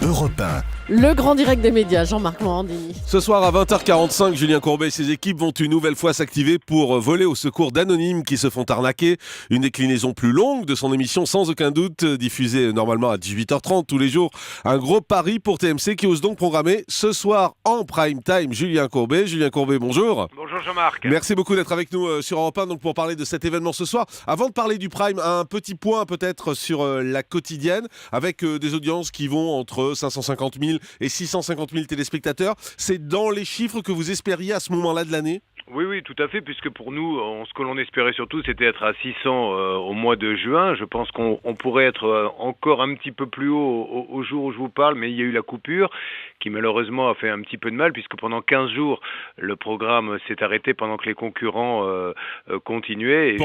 Europe 1. Le grand direct des médias, Jean-Marc Morandini. Ce soir à 20h45, Julien Courbet et ses équipes vont une nouvelle fois s'activer pour voler au secours d'anonymes qui se font arnaquer. Une déclinaison plus longue de son émission sans aucun doute, diffusée normalement à 18h30 tous les jours. Un gros pari pour TMC qui ose donc programmer ce soir en prime time Julien Courbet. Julien Courbet, bonjour. Bonjour Jean-Marc. Merci beaucoup d'être avec nous sur Europe 1 donc pour parler de cet événement ce soir. Avant de parler du prime, un petit point peut-être sur la quotidienne avec des audiences qui vont entre 550 000 et 650 000 téléspectateurs. C'est dans les chiffres que vous espériez à ce moment-là de l'année ? Oui, tout à fait, puisque pour nous, ce que l'on espérait surtout, c'était être à 600 au mois de juin. Je pense qu'on pourrait être encore un petit peu plus haut au jour où je vous parle, mais il y a eu la coupure qui malheureusement a fait un petit peu de mal, puisque pendant 15 jours, le programme s'est arrêté pendant que les concurrents continuaient.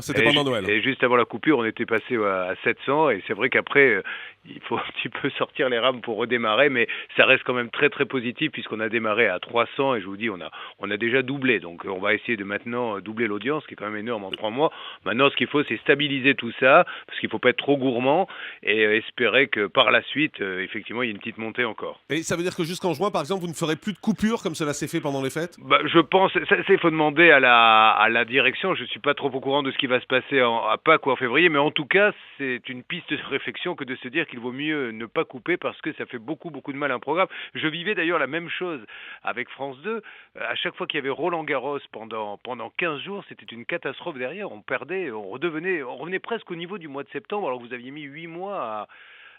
C'était pendant Noël. Et juste avant la coupure, on était passé à 700, et c'est vrai qu'après, il faut un petit peu sortir les rames pour redémarrer, mais ça reste quand même très très positif, puisqu'on a démarré à 300, et je vous dis, on a déjà doublé. Donc on va essayer de maintenant doubler l'audience, qui est quand même énorme en 3 mois. Maintenant, ce qu'il faut, c'est stabiliser tout ça, parce qu'il ne faut pas être trop gourmand, et espérer que par la suite, effectivement, il y ait une petite montée encore. Et ça veut dire que jusqu'en juin, par exemple, vous ne ferez plus de coupure comme cela s'est fait pendant les fêtes ? Je pense, il faut demander à la direction. Je ne suis pas trop au courant de ce qui va se passer à Pâques ou en février, mais en tout cas, c'est une piste de réflexion que de se dire qu'il vaut mieux ne pas couper, parce que ça fait beaucoup de mal à un programme. Je vivais d'ailleurs la même chose avec France 2. À chaque fois qu'il y avait Roland Garros pendant 15 jours, c'était une catastrophe derrière. On perdait, on revenait presque au niveau du mois de septembre, alors que vous aviez mis 8 mois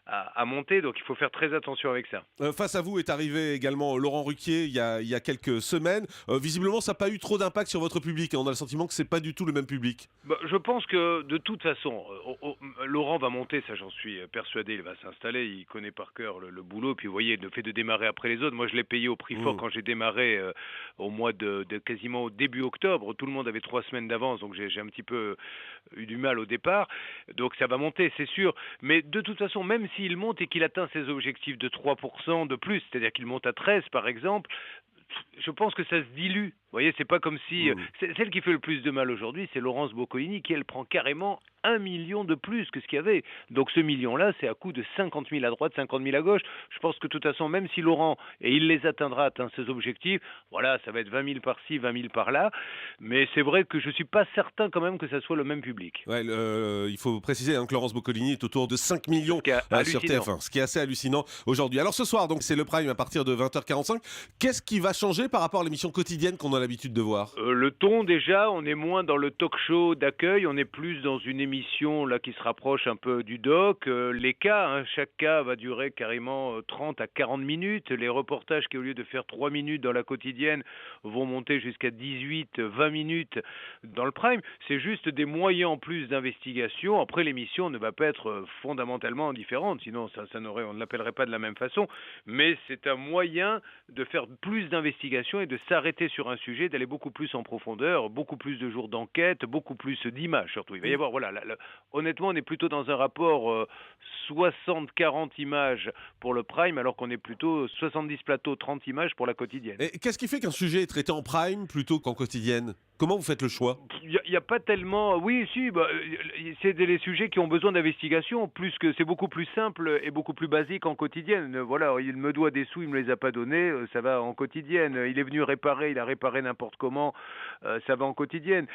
à monter, donc il faut faire très attention avec ça. Face à vous est arrivé également Laurent Ruquier il y a quelques semaines. Visiblement, ça n'a pas eu trop d'impact sur votre public. On a le sentiment que c'est pas du tout le même public. Je pense que de toute façon, Laurent va monter, ça j'en suis persuadé. Il va s'installer, il connaît par cœur le boulot. Puis vous voyez, le fait de démarrer après les autres, moi je l'ai payé au prix fort quand j'ai démarré au mois de quasiment au début octobre. Tout le monde avait 3 semaines d'avance, donc j'ai un petit peu eu du mal au départ. Donc ça va monter, c'est sûr. Mais de toute façon, même s'il monte et qu'il atteint ses objectifs de 3% de plus, c'est-à-dire qu'il monte à 13 par exemple, je pense que ça se dilue. Vous voyez, c'est pas comme si... Celle qui fait le plus de mal aujourd'hui, c'est Laurence Boccolini, qui elle prend carrément 1 million de plus que ce qu'il y avait. Donc ce million-là, c'est à coup de 50 000 à droite, 50 000 à gauche. Je pense que de toute façon, même si Laurent, et il les atteint ses objectifs, voilà, ça va être 20 000 par-ci, 20 000 par-là. Mais c'est vrai que je ne suis pas certain quand même que ça soit le même public. Ouais, il faut préciser que Laurence Boccolini est autour de 5 millions sur TF1, ce qui est assez hallucinant aujourd'hui. Alors ce soir, donc, c'est le prime à partir de 20h45. Qu'est-ce qui va changer par rapport à l'émission quotidienne qu'on a l'habitude de voir ? Le ton déjà, on est moins dans le talk-show d'accueil, on est plus dans une émission là qui se rapproche un peu du doc. Les cas, chaque cas va durer carrément 30 à 40 minutes. Les reportages qui au lieu de faire 3 minutes dans la quotidienne vont monter jusqu'à 18, 20 minutes dans le prime. C'est juste des moyens en plus d'investigation. Après, l'émission ne va pas être fondamentalement différente, sinon on ne l'appellerait pas de la même façon. Mais c'est un moyen de faire plus d'investigation et de s'arrêter sur un sujet, d'aller beaucoup plus en profondeur, beaucoup plus de jours d'enquête, beaucoup plus d'images surtout. Il va y avoir, honnêtement, on est plutôt dans un rapport 60-40 images pour le prime, alors qu'on est plutôt 70 plateaux, 30 images pour la quotidienne. Et qu'est-ce qui fait qu'un sujet est traité en prime plutôt qu'en quotidienne ? Comment vous faites le choix ? Il n'y a pas tellement... Oui, si, c'est des sujets qui ont besoin d'investigation, plus que c'est beaucoup plus simple et beaucoup plus basique en quotidienne. Voilà, il me doit des sous, il ne me les a pas donnés, ça va en quotidienne. Il est venu réparer, il a réparé n'importe comment, ça va en quotidienne.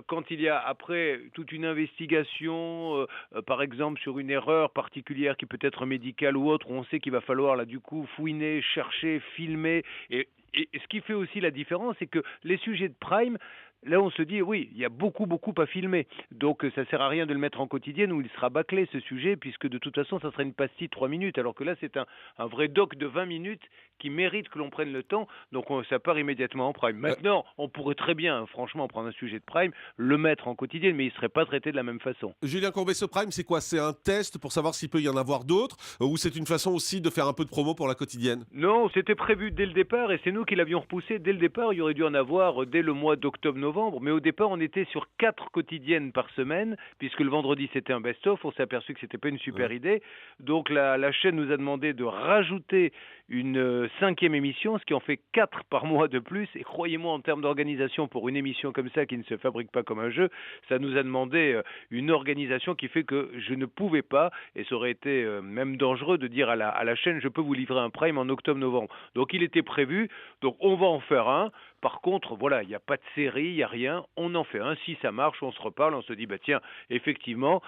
Quand il y a après toute une investigation, par exemple sur une erreur particulière qui peut être médicale ou autre, où on sait qu'il va falloir là du coup fouiner, chercher, filmer, et ce qui fait aussi la différence, c'est que les sujets de prime, là, on se dit, oui, il y a beaucoup à filmer. Donc, ça ne sert à rien de le mettre en quotidienne où il sera bâclé, ce sujet, puisque de toute façon, ça sera une pastille de 3 minutes. Alors que là, c'est un vrai doc de 20 minutes qui mérite que l'on prenne le temps. Donc, ça part immédiatement en prime. Maintenant, on pourrait très bien, franchement, prendre un sujet de prime, le mettre en quotidienne, mais il ne serait pas traité de la même façon. Julien Courbet, ce prime, c'est quoi ? C'est un test pour savoir s'il peut y en avoir d'autres ? Ou c'est une façon aussi de faire un peu de promo pour la quotidienne ? Non, c'était prévu dès le départ et c'est nous qui l'avions repoussé dès le départ. Il y aurait dû en avoir dès le mois d'octobre-novembre. novembre, mais au départ, on était sur 4 quotidiennes par semaine, puisque le vendredi, c'était un best-of. On s'est aperçu que c'était pas une super idée. Donc, la chaîne nous a demandé de rajouter une 5e émission, ce qui en fait 4 par mois de plus. Et croyez-moi, en termes d'organisation, pour une émission comme ça, qui ne se fabrique pas comme un jeu, ça nous a demandé une organisation qui fait que je ne pouvais pas, et ça aurait été même dangereux de dire à la chaîne, je peux vous livrer un prime en octobre-novembre. Donc, il était prévu. Donc, on va en faire un. Par contre, voilà, il n'y a pas de série, il n'y a rien. On en fait un. Si ça marche, on se reparle, on se dit, bah tiens, effectivement,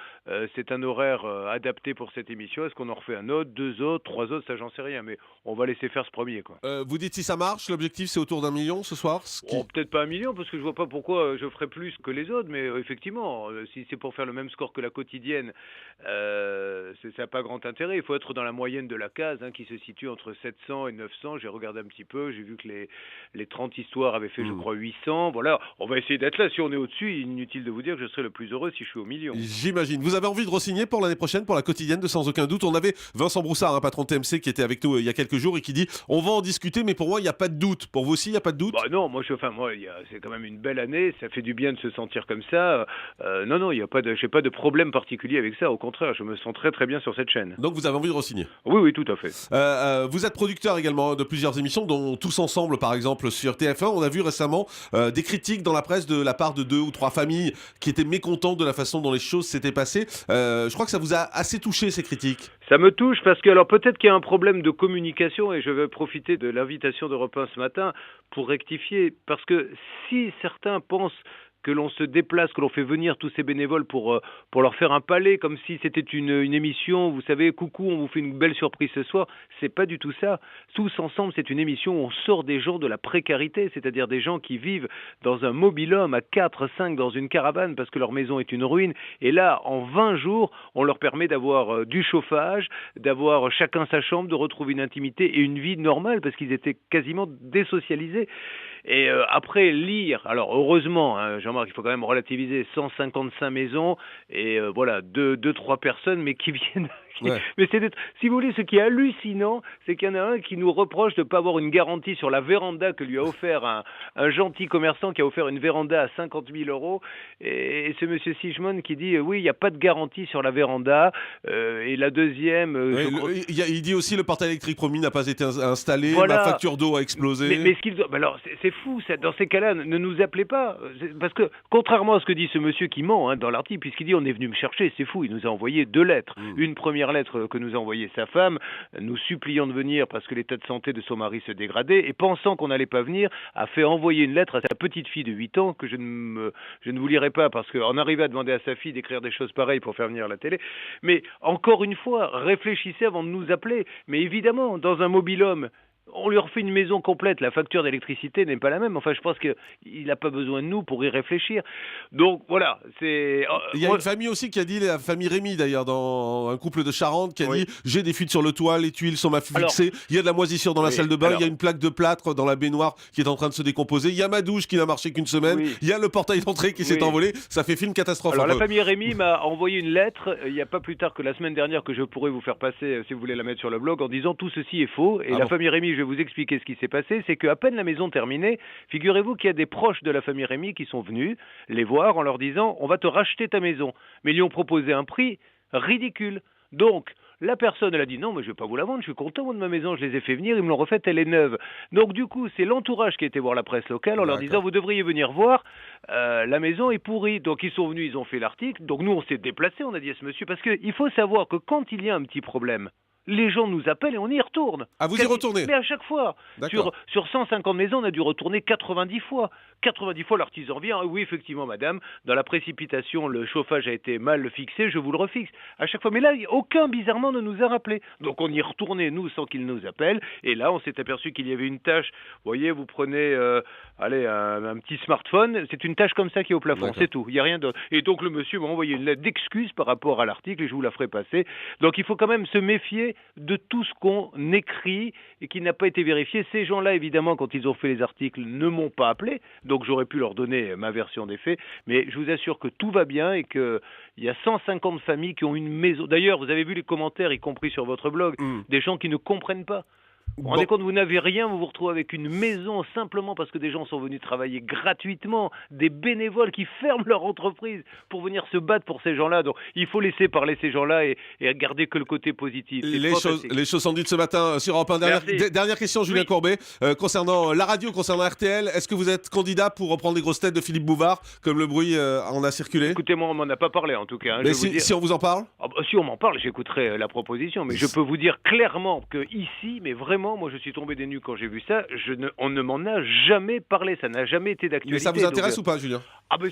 c'est un horaire adapté pour cette émission. Est-ce qu'on en refait un autre, 2 autres, 3 autres? Ça, j'en sais rien, mais on va laisser faire ce premier, quoi. Vous dites si ça marche, l'objectif c'est autour d'1 million ce soir Peut-être pas 1 million, parce que je vois pas pourquoi je ferais plus que les autres, mais effectivement, si c'est pour faire le même score que la quotidienne, ça n'a pas grand intérêt. Il faut être dans la moyenne de la case, qui se situe entre 700 et 900. J'ai regardé un petit peu, j'ai vu que les 30 histoires avait fait, je crois, 800. Voilà, on va essayer d'être là. Si on est au-dessus, inutile de vous dire que je serai le plus heureux si je suis au million. J'imagine. Vous avez envie de re-signer pour l'année prochaine, pour la quotidienne de Sans Aucun Doute? On avait Vincent Broussard, un patron de TMC, qui était avec nous il y a quelques jours et qui dit on va en discuter, mais pour moi, il n'y a pas de doute. Pour vous aussi, il n'y a pas de doute? Bah non, c'est quand même une belle année. Ça fait du bien de se sentir comme ça. Non, j'ai pas de problème particulier avec ça. Au contraire, je me sens très très bien sur cette chaîne. Donc vous avez envie de re-signer? Oui, tout à fait. Vous êtes producteur également de plusieurs émissions, dont Tous Ensemble, par exemple, sur TF1. On a vu récemment des critiques dans la presse de la part de 2 ou 3 familles qui étaient mécontentes de la façon dont les choses s'étaient passées. Je crois que ça vous a assez touché, ces critiques. Ça me touche parce que, alors peut-être qu'il y a un problème de communication, et je vais profiter de l'invitation d'Europe 1 ce matin pour rectifier, parce que si certains pensent que l'on se déplace, que l'on fait venir tous ces bénévoles pour leur faire un palais, comme si c'était une émission, vous savez, coucou, on vous fait une belle surprise ce soir. C'est pas du tout ça. Tous ensemble, c'est une émission où on sort des gens de la précarité, c'est-à-dire des gens qui vivent dans un mobil-home à 4, 5 dans une caravane parce que leur maison est une ruine. Et là, en 20 jours, on leur permet d'avoir du chauffage, d'avoir chacun sa chambre, de retrouver une intimité et une vie normale parce qu'ils étaient quasiment désocialisés. Et après, lire, alors heureusement, Jean-Marc, il faut quand même relativiser, 155 maisons et voilà, 2-3 personnes, mais qui viennent... Ouais. Mais si vous voulez, ce qui est hallucinant, c'est qu'il y en a un qui nous reproche de ne pas avoir une garantie sur la véranda que lui a offert un gentil commerçant qui a offert une véranda à 50 000 €. Et c'est monsieur Sigmund qui dit oui, il n'y a pas de garantie sur la véranda. Et la deuxième... il dit aussi le portail électrique promis n'a pas été installé, voilà. Ma facture d'eau a explosé. Mais ce qu'il doit... alors, c'est fou, ça. Dans ces cas-là, ne nous appelez pas. Parce que, contrairement à ce que dit ce monsieur qui ment dans l'article, puisqu'il dit on est venu me chercher, c'est fou, il nous a envoyé 2 lettres. Une première lettre que nous a envoyée sa femme, nous suppliant de venir parce que l'état de santé de son mari se dégradait, et pensant qu'on n'allait pas venir, a fait envoyer une lettre à sa petite fille de 8 ans que je ne vous lirai pas parce qu'on arrivait à demander à sa fille d'écrire des choses pareilles pour faire venir à la télé. Mais encore une fois, réfléchissez avant de nous appeler. Mais évidemment, dans un mobil-home, on lui refait une maison complète, la facture d'électricité n'est pas la même. Enfin, je pense qu'il n'a pas besoin de nous pour y réfléchir. Donc, voilà. Il y a une famille aussi qui a dit, la famille Rémy d'ailleurs, dans un couple de Charente, qui a dit « J'ai des fuites sur le toit, les tuiles sont mal fixées, il y a de la moisissure dans la salle de bain, il y a une plaque de plâtre dans la baignoire qui est en train de se décomposer, il y a ma douche qui n'a marché qu'une semaine, il y a le portail d'entrée qui s'est envolé. » Ça fait film catastrophe. Alors, la famille Rémy m'a envoyé une lettre, il n'y a pas plus tard que la semaine dernière, que je pourrais vous faire passer, si vous voulez la mettre sur le blog, en disant « Tout ceci est faux. » Et la famille Rémy, je vais vous expliquer ce qui s'est passé, c'est qu'à peine la maison terminée, figurez-vous qu'il y a des proches de la famille Rémy qui sont venus les voir en leur disant « On va te racheter ta maison ». Mais ils lui ont proposé un prix ridicule. Donc, la personne, elle a dit « Non, mais je ne vais pas vous la vendre, je suis content de ma maison, je les ai fait venir, ils me l'ont refaite, elle est neuve. » Donc, du coup, c'est l'entourage qui a été voir la presse locale en leur disant « Vous devriez venir voir, la maison est pourrie. » Donc, ils sont venus, ils ont fait l'article. Donc, nous, on s'est déplacés, on a dit à ce monsieur, parce qu'il faut savoir que quand il y a un petit problème, les gens nous appellent et on y retourne. Ah, vous y retournez? Mais à chaque fois. Sur 150 maisons, on a dû retourner 90 fois. 90 fois, l'artisan vient. Oui, effectivement, madame, dans la précipitation, le chauffage a été mal fixé, je vous le refixe. À chaque fois. Mais là, aucun, bizarrement, ne nous a rappelé. Donc, on y retournait, nous, sans qu'ils nous appellent. Et là, on s'est aperçu qu'il y avait une tâche. Vous voyez, vous prenez un petit smartphone. C'est une tâche comme ça qui est au plafond. C'est tout. Il n'y a rien d'autre. Et donc, le monsieur m'a envoyé une lettre d'excuse par rapport à l'article et je vous la ferai passer. Donc, il faut quand même se méfier de tout ce qu'on écrit et qui n'a pas été vérifié. Ces gens-là, évidemment, quand ils ont fait les articles, ne m'ont pas appelé, donc j'aurais pu leur donner ma version des faits, mais je vous assure que tout va bien et qu'il y a 150 familles qui ont une maison. D'ailleurs, vous avez vu les commentaires, y compris sur votre blog, des gens qui ne comprennent pas. Vous vous rendez compte, vous n'avez rien, vous vous retrouvez avec une maison simplement parce que des gens sont venus travailler gratuitement, des bénévoles qui ferment leur entreprise pour venir se battre pour ces gens-là. Donc il faut laisser parler ces gens-là et garder que le côté positif. Les choses sont dites ce matin sur Europe 1. Dernière question, Julien Courbet, concernant la radio, concernant RTL. Est-ce que vous êtes candidat pour reprendre les grosses têtes de Philippe Bouvard, comme le bruit en a circulé? Écoutez-moi, on m'en a pas parlé en tout cas. Mais si on vous en parle? Si on m'en parle, j'écouterai la proposition. Mais je peux vous dire clairement que ici, mais vraiment, moi je suis tombé des nues quand j'ai vu ça. On ne m'en a jamais parlé. Ça n'a jamais été d'actualité. Mais ça vous intéresse ou pas, Julien?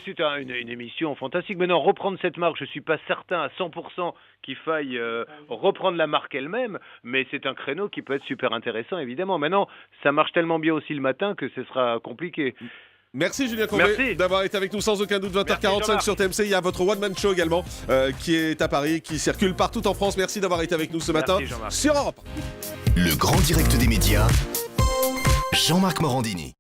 C'est une émission fantastique. Maintenant, reprendre cette marque, je suis pas certain à 100% qu'il faille reprendre la marque elle-même, mais c'est un créneau qui peut être super intéressant, évidemment. Maintenant, ça marche tellement bien aussi le matin que ce sera compliqué. Merci Julien Courbet d'avoir été avec nous sans aucun doute. 20h45 sur TMC. Il y a votre One Man Show également qui est à Paris, qui circule partout en France. Merci d'avoir été avec nous ce matin sur Europe. Le grand direct des médias, Jean-Marc Morandini.